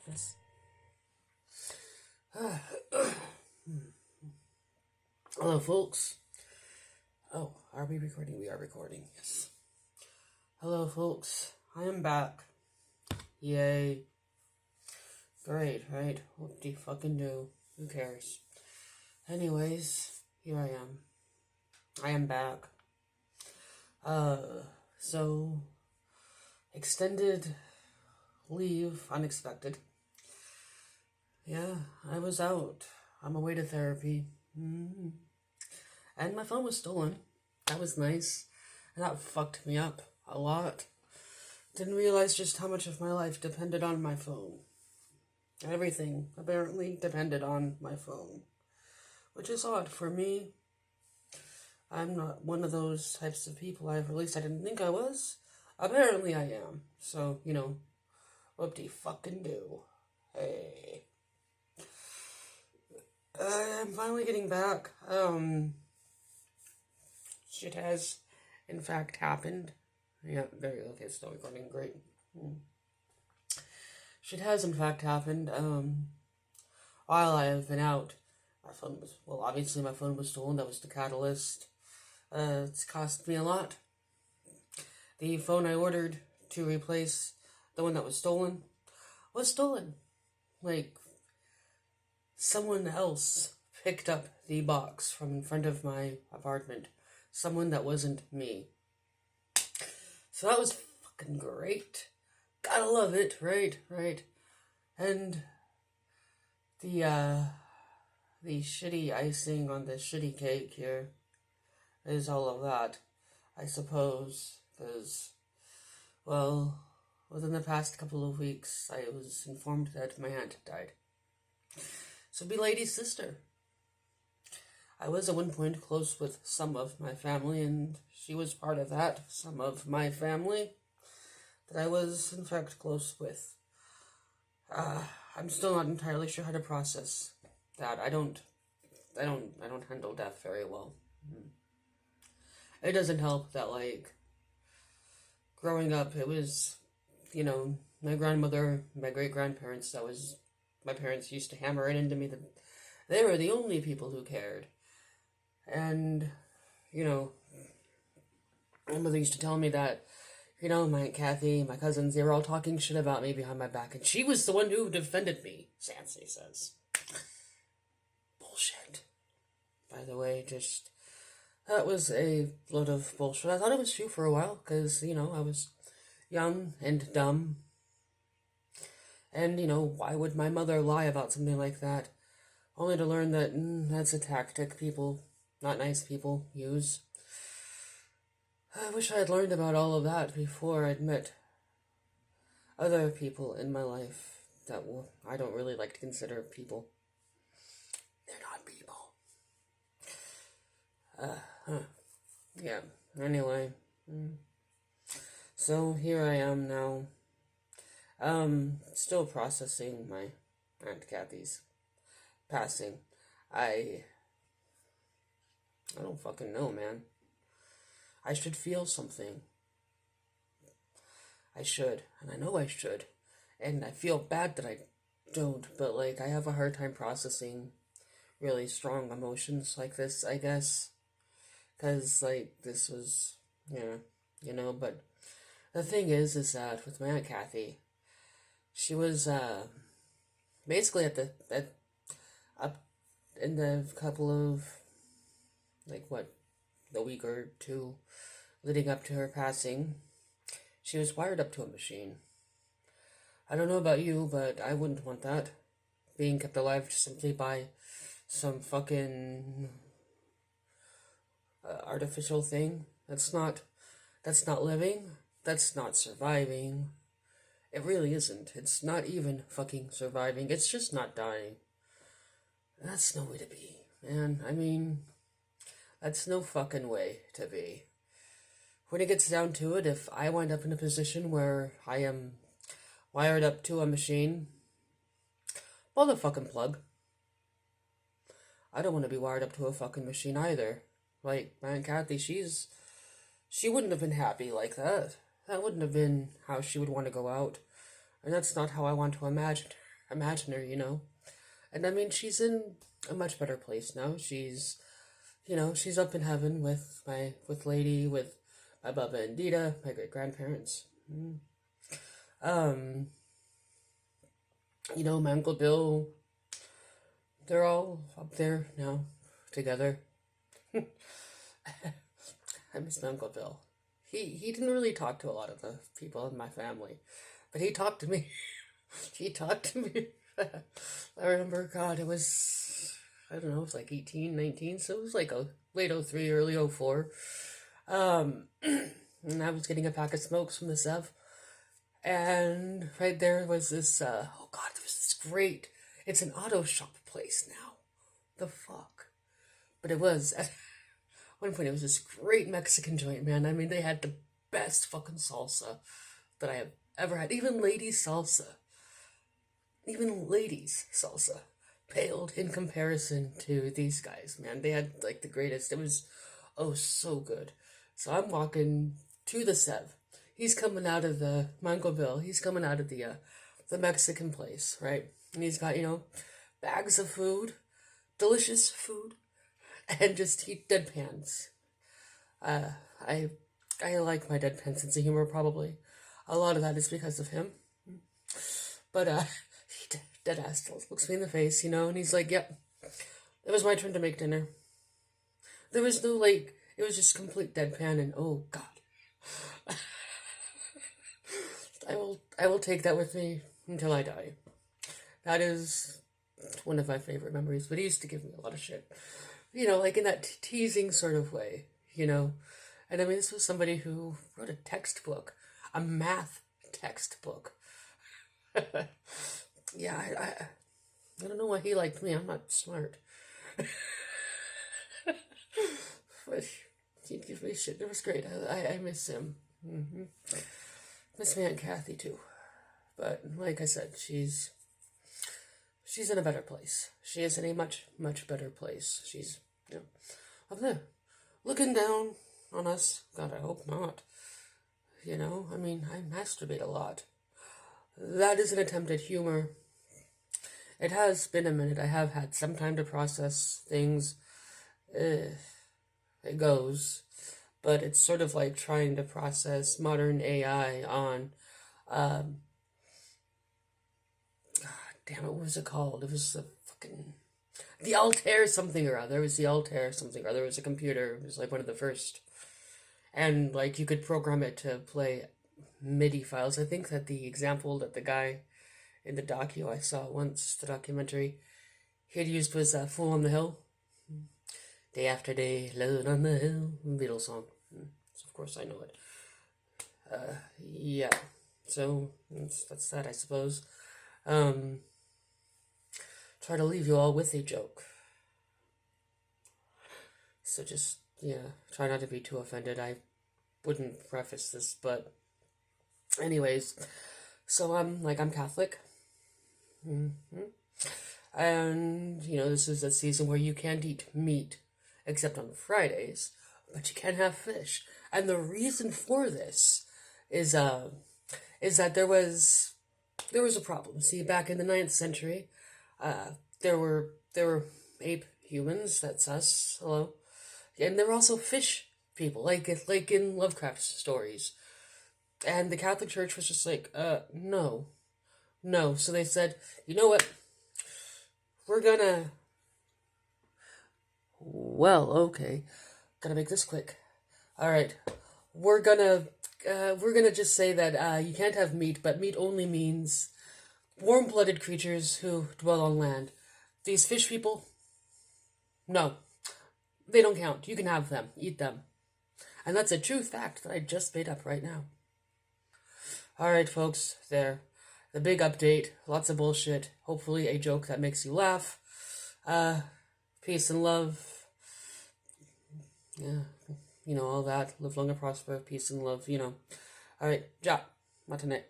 Yes. Hello, folks. Oh, are we recording? We are recording, yes. Hello, folks. I am back. Yay. Great, right? Whoop-de-fucking-do. Who cares? Anyways, here I am. I am back. So, extended leave, unexpected. Yeah, I was out on my way to therapy. And my phone was stolen. That was nice. And that fucked me up a lot. Didn't realize just how much of my life depended on my phone. Everything apparently depended on my phone. Which is odd for me. I'm not one of those types of people. At least I didn't think I was. Apparently I am. So, whoop-de-fucking-do. Hey. I'm finally getting back. Shit has, in fact, happened. Yeah, okay, still recording, great. Shit has, in fact, happened. While I have been out, obviously my phone was stolen. That was the catalyst. It's cost me a lot. The phone I ordered to replace the one that was stolen was stolen. Someone else picked up the box from in front of my apartment. Someone that wasn't me. So that was fucking great. Gotta love it, right? And the shitty icing on the shitty cake here is all of that, I suppose, because, within the past couple of weeks, I was informed that my aunt died. So be lady's sister. I was at one point close with some of my family, and she was part of that, some of my family that I was, in fact, close with. I'm still not entirely sure how to process that. I don't handle death very well. It doesn't help that, growing up, it was, my grandmother, my great-grandparents, my parents used to hammer it into me that they were the only people who cared. And, my mother used to tell me that, my Aunt Kathy, my cousins, they were all talking shit about me behind my back, and she was the one who defended me, Sansi says. Bullshit. By the way, that was a load of bullshit. I thought it was true for a while, because, I was young and dumb. And, why would my mother lie about something like that? Only to learn that that's a tactic people, not nice people, use. I wish I had learned about all of that before I'd met other people in my life that I don't really like to consider people. They're not people. Yeah, anyway. So here I am now. Still processing my Aunt Kathy's passing. I don't fucking know, man. I should feel something. I should, and I know I should. And I feel bad that I don't, but, I have a hard time processing really strong emotions like this, I guess. Because, this was, but the thing is that with my Aunt Kathy, she was, basically up in the couple of, the week or two leading up to her passing, she was wired up to a machine. I don't know about you, but I wouldn't want that. Being kept alive simply by some fucking artificial thing. That's not living. That's not surviving. It really isn't. It's not even fucking surviving. It's just not dying. That's no way to be, man. I mean, that's no fucking way to be. When it gets down to it, if I wind up in a position where I am wired up to a machine, pull the fucking plug. I don't want to be wired up to a fucking machine either. My Aunt Kathy, she wouldn't have been happy like that. That wouldn't have been how she would want to go out. And that's not how I want to imagine imagine her, And I mean, she's in a much better place now. She's up in heaven with Lady, with my Bubba and Dita, my great grandparents. Um, my Uncle Bill, they're all up there now, together. I miss my Uncle Bill. He didn't really talk to a lot of the people in my family, but he talked to me. He talked to me. I remember, God, it was, I don't know, it was like 18, 19, so it was like a late 03, early 04. And I was getting a pack of smokes from the Sev, and right there was this, oh God, there was this great, it's an auto shop place now. The fuck? But it was, at one point, it was this great Mexican joint, man. I mean, they had the best fucking salsa that I have ever had. Even ladies' salsa. Even ladies' salsa paled in comparison to these guys, man. They had, like, the greatest. It was, oh, so good. So I'm walking to the Sev. He's coming out of my Uncle Bill, he's coming out of the Mexican place, right? And he's got, bags of food, delicious food, and just deadpans. I like my deadpan sense of humor, probably. A lot of that is because of him. But, he dead ass looks me in the face, and he's like, yep, it was my turn to make dinner. There was no, it was just complete deadpan, and oh, God. I will take that with me until I die. That is one of my favorite memories, but he used to give me a lot of shit. In that teasing sort of way, And I mean, this was somebody who wrote a textbook, a math textbook. Yeah, I don't know why he liked me. I'm not smart. But he'd give me shit. It was great. I miss him. Mm-hmm. Miss my Aunt Kathy, too. But, like I said, she's in a better place. She is in a much, much better place. She's, up there, looking down on us. God, I hope not. I mean, I masturbate a lot. That is an attempt at humor. It has been a minute. I have had some time to process things. It goes. But it's sort of like trying to process modern AI on, God damn it, what was it called? It was the Altair something or other. It was the Altair something or other. It was a computer. It was like one of the first. And you could program it to play MIDI files. I think that the example that the guy in the docu I saw once, the documentary, he had used was Fool on the Hill. Day after day, alone on the hill. Beatles song. So of course I know it. Yeah. So that's that, I suppose. Try to leave you all with a joke. So just, try not to be too offended. I wouldn't preface this, but anyways, so I'm Catholic. Mm-hmm. And, this is a season where you can't eat meat, except on Fridays, but you can have fish. And the reason for this is that there was a problem. See, back in the 9th century, there were ape humans, that's us, hello, and there were also fish people, like in Lovecraft stories. And the Catholic Church was just like, no. So they said, you know what? We're gonna... Well, okay. Gotta make this quick. Alright. We're gonna just say that, you can't have meat, but meat only means warm-blooded creatures who dwell on land. These fish people? No. They don't count. You can have them. Eat them. And that's a true fact that I just made up right now. Alright, folks, there. The big update. Lots of bullshit. Hopefully a joke that makes you laugh. Peace and love. Yeah. All that. Live long and prosper. Peace and love, Alright, ja. Matanet.